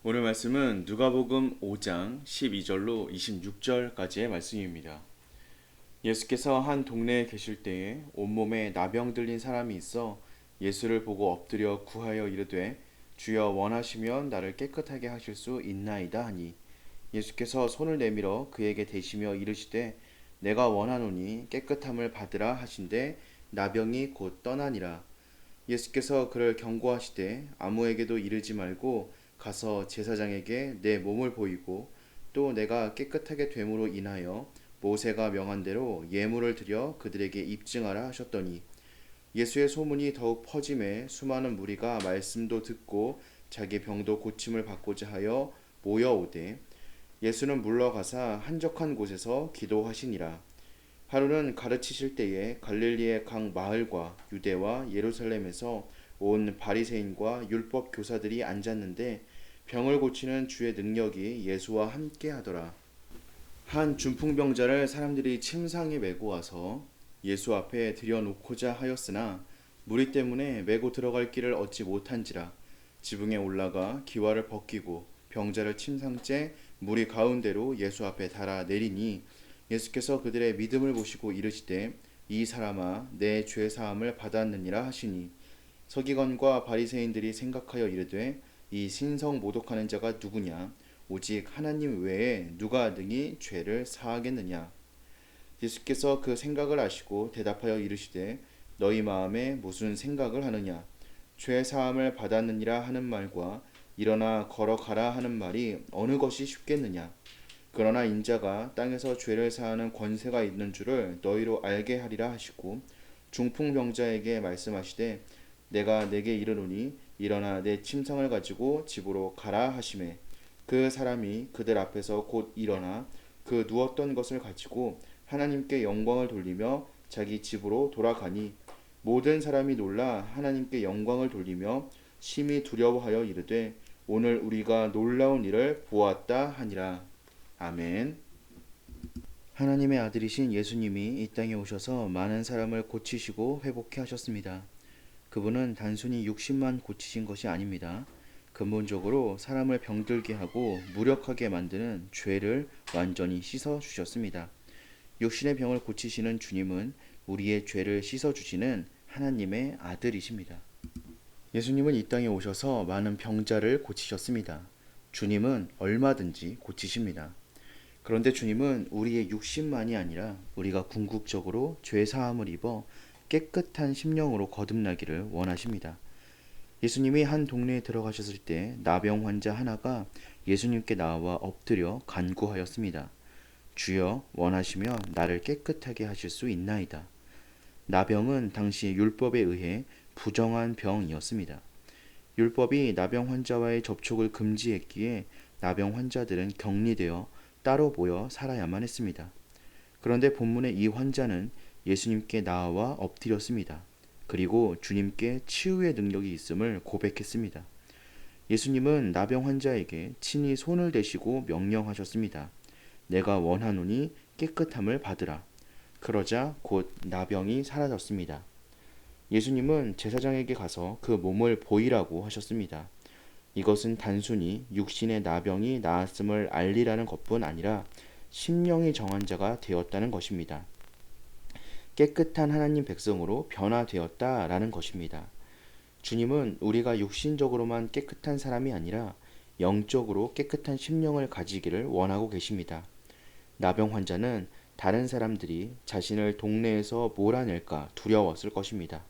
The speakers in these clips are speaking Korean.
오늘 말씀은 누가복음 5장 12절로 26절까지의 말씀입니다. 예수께서 한 동네에 계실 때에 온몸에 나병 들린 사람이 있어 예수를 보고 엎드려 구하여 이르되 주여 원하시면 나를 깨끗하게 하실 수 있나이다 하니 예수께서 손을 내밀어 그에게 대시며 이르시되 내가 원하노니 깨끗함을 받으라 하신대 나병이 곧 떠나니라. 예수께서 그를 경고하시되 아무에게도 이르지 말고 가서 제사장에게 내 몸을 보이고 또 내가 깨끗하게 됨으로 인하여 모세가 명한 대로 예물을 드려 그들에게 입증하라 하셨더니 예수의 소문이 더욱 퍼짐에 수많은 무리가 말씀도 듣고 자기 병도 고침을 받고자 하여 모여오되 예수는 물러가사 한적한 곳에서 기도하시니라. 하루는 가르치실 때에 갈릴리의 각 마을과 유대와 예루살렘에서 온 바리새인과 율법 교사들이 앉았는데 병을 고치는 주의 능력이 예수와 함께 하더라. 한 중풍병자를 사람들이 침상에 메고 와서 예수 앞에 들여놓고자 하였으나 무리 때문에 메고 들어갈 길을 얻지 못한지라 지붕에 올라가 기와를 벗기고 병자를 침상째 무리 가운데로 예수 앞에 달아 내리니 예수께서 그들의 믿음을 보시고 이르시되 이 사람아 내 죄 사함을 받았느니라 하시니 서기관과 바리새인들이 생각하여 이르되 이 신성 모독하는 자가 누구냐 오직 하나님 외에 누가 능히 죄를 사하겠느냐. 예수께서 그 생각을 아시고 대답하여 이르시되 너희 마음에 무슨 생각을 하느냐 죄 사함을 받았느니라 하는 말과 일어나 걸어가라 하는 말이 어느 것이 쉽겠느냐. 그러나 인자가 땅에서 죄를 사하는 권세가 있는 줄을 너희로 알게 하리라 하시고 중풍병자에게 말씀하시되 내가 내게 이르노니 일어나 내 침상을 가지고 집으로 가라 하시매 그 사람이 그들 앞에서 곧 일어나 그 누웠던 것을 가지고 하나님께 영광을 돌리며 자기 집으로 돌아가니 모든 사람이 놀라 하나님께 영광을 돌리며 심히 두려워하여 이르되 오늘 우리가 놀라운 일을 보았다 하니라. 아멘. 하나님의 아들이신 예수님이 이 땅에 오셔서 많은 사람을 고치시고 회복케 하셨습니다. 그분은 단순히 육신만 고치신 것이 아닙니다. 근본적으로 사람을 병들게 하고 무력하게 만드는 죄를 완전히 씻어 주셨습니다. 육신의 병을 고치시는 주님은 우리의 죄를 씻어 주시는 하나님의 아들이십니다. 예수님은 이 땅에 오셔서 많은 병자를 고치셨습니다. 주님은 얼마든지 고치십니다. 그런데 주님은 우리의 육신만이 아니라 우리가 궁극적으로 죄 사함을 입어 깨끗한 심령으로 거듭나기를 원하십니다. 예수님이 한 동네에 들어가셨을 때 나병 환자 하나가 예수님께 나와 엎드려 간구하였습니다. 주여 원하시면 나를 깨끗하게 하실 수 있나이다. 나병은 당시 율법에 의해 부정한 병이었습니다. 율법이 나병 환자와의 접촉을 금지했기에 나병 환자들은 격리되어 따로 모여 살아야만 했습니다. 그런데 본문의 이 환자는 예수님께 나와 엎드렸습니다. 그리고 주님께 치유의 능력이 있음을 고백했습니다. 예수님은 나병 환자에게 친히 손을 대시고 명령하셨습니다. 내가 원하노니 깨끗함을 받으라. 그러자 곧 나병이 사라졌습니다. 예수님은 제사장에게 가서 그 몸을 보이라고 하셨습니다. 이것은 단순히 육신의 나병이 나았음을 알리라는 것뿐 아니라 심령이 정한 자가 되었다는 것입니다. 깨끗한 하나님 백성으로 변화되었다라는 것입니다. 주님은 우리가 육신적으로만 깨끗한 사람이 아니라 영적으로 깨끗한 심령을 가지기를 원하고 계십니다. 나병 환자는 다른 사람들이 자신을 동네에서 몰아낼까 두려웠을 것입니다.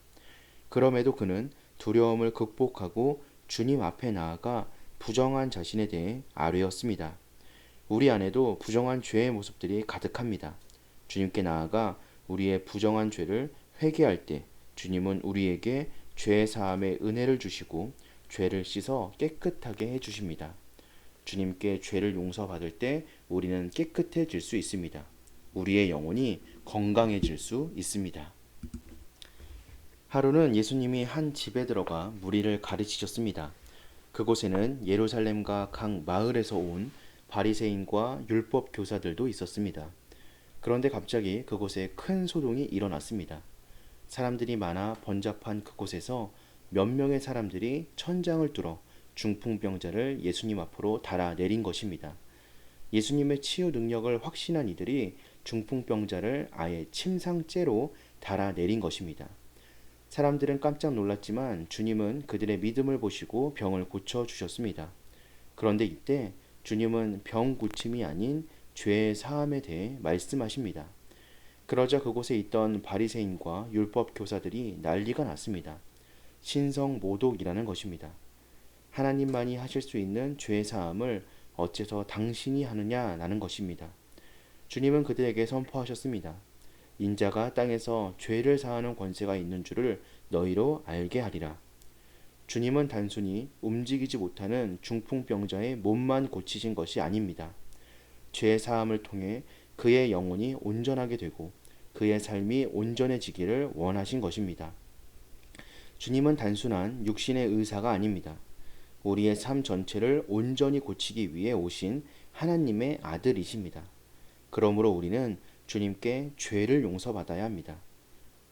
그럼에도 그는 두려움을 극복하고 주님 앞에 나아가 부정한 자신에 대해 아뢰었습니다. 우리 안에도 부정한 죄의 모습들이 가득합니다. 주님께 나아가 우리의 부정한 죄를 회개할 때 주님은 우리에게 죄 사함의 은혜를 주시고 죄를 씻어 깨끗하게 해주십니다. 주님께 죄를 용서받을 때 우리는 깨끗해질 수 있습니다. 우리의 영혼이 건강해질 수 있습니다. 하루는 예수님이 한 집에 들어가 무리를 가르치셨습니다. 그곳에는 예루살렘과 각 마을에서 온 바리새인과 율법 교사들도 있었습니다. 그런데 갑자기 그곳에 큰 소동이 일어났습니다. 사람들이 많아 번잡한 그곳에서 몇 명의 사람들이 천장을 뚫어 중풍병자를 예수님 앞으로 달아내린 것입니다. 예수님의 치유 능력을 확신한 이들이 중풍병자를 아예 침상째로 달아내린 것입니다. 사람들은 깜짝 놀랐지만 주님은 그들의 믿음을 보시고 병을 고쳐주셨습니다. 그런데 이때 주님은 병 고침이 아닌 죄의 사함에 대해 말씀하십니다. 그러자 그곳에 있던 바리새인과 율법 교사들이 난리가 났습니다. 신성 모독이라는 것입니다. 하나님만이 하실 수 있는 죄 사함을 어째서 당신이 하느냐라는 것입니다. 주님은 그들에게 선포하셨습니다. 인자가 땅에서 죄를 사하는 권세가 있는 줄을 너희로 알게 하리라. 주님은 단순히 움직이지 못하는 중풍병자의 몸만 고치신 것이 아닙니다. 죄 사함을 통해 그의 영혼이 온전하게 되고 그의 삶이 온전해지기를 원하신 것입니다. 주님은 단순한 육신의 의사가 아닙니다. 우리의 삶 전체를 온전히 고치기 위해 오신 하나님의 아들이십니다. 그러므로 우리는 주님께 죄를 용서받아야 합니다.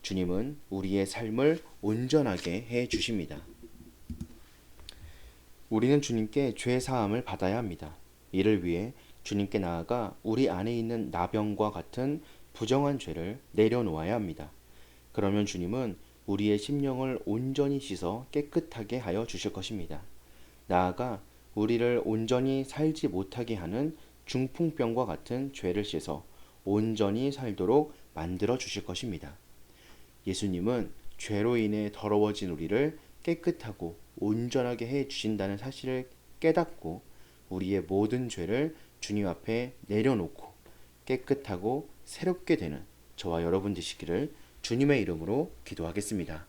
주님은 우리의 삶을 온전하게 해 주십니다. 우리는 주님께 죄 사함을 받아야 합니다. 이를 위해 주님께 나아가 우리 안에 있는 나병과 같은 부정한 죄를 내려놓아야 합니다. 그러면 주님은 우리의 심령을 온전히 씻어 깨끗하게 하여 주실 것입니다. 나아가 우리를 온전히 살지 못하게 하는 중풍병과 같은 죄를 씻어 온전히 살도록 만들어 주실 것입니다. 예수님은 죄로 인해 더러워진 우리를 깨끗하고 온전하게 해 주신다는 사실을 깨닫고 우리의 모든 죄를 주님 앞에 내려놓고 깨끗하고 새롭게 되는 저와 여러분 되시기를 주님의 이름으로 기도하겠습니다.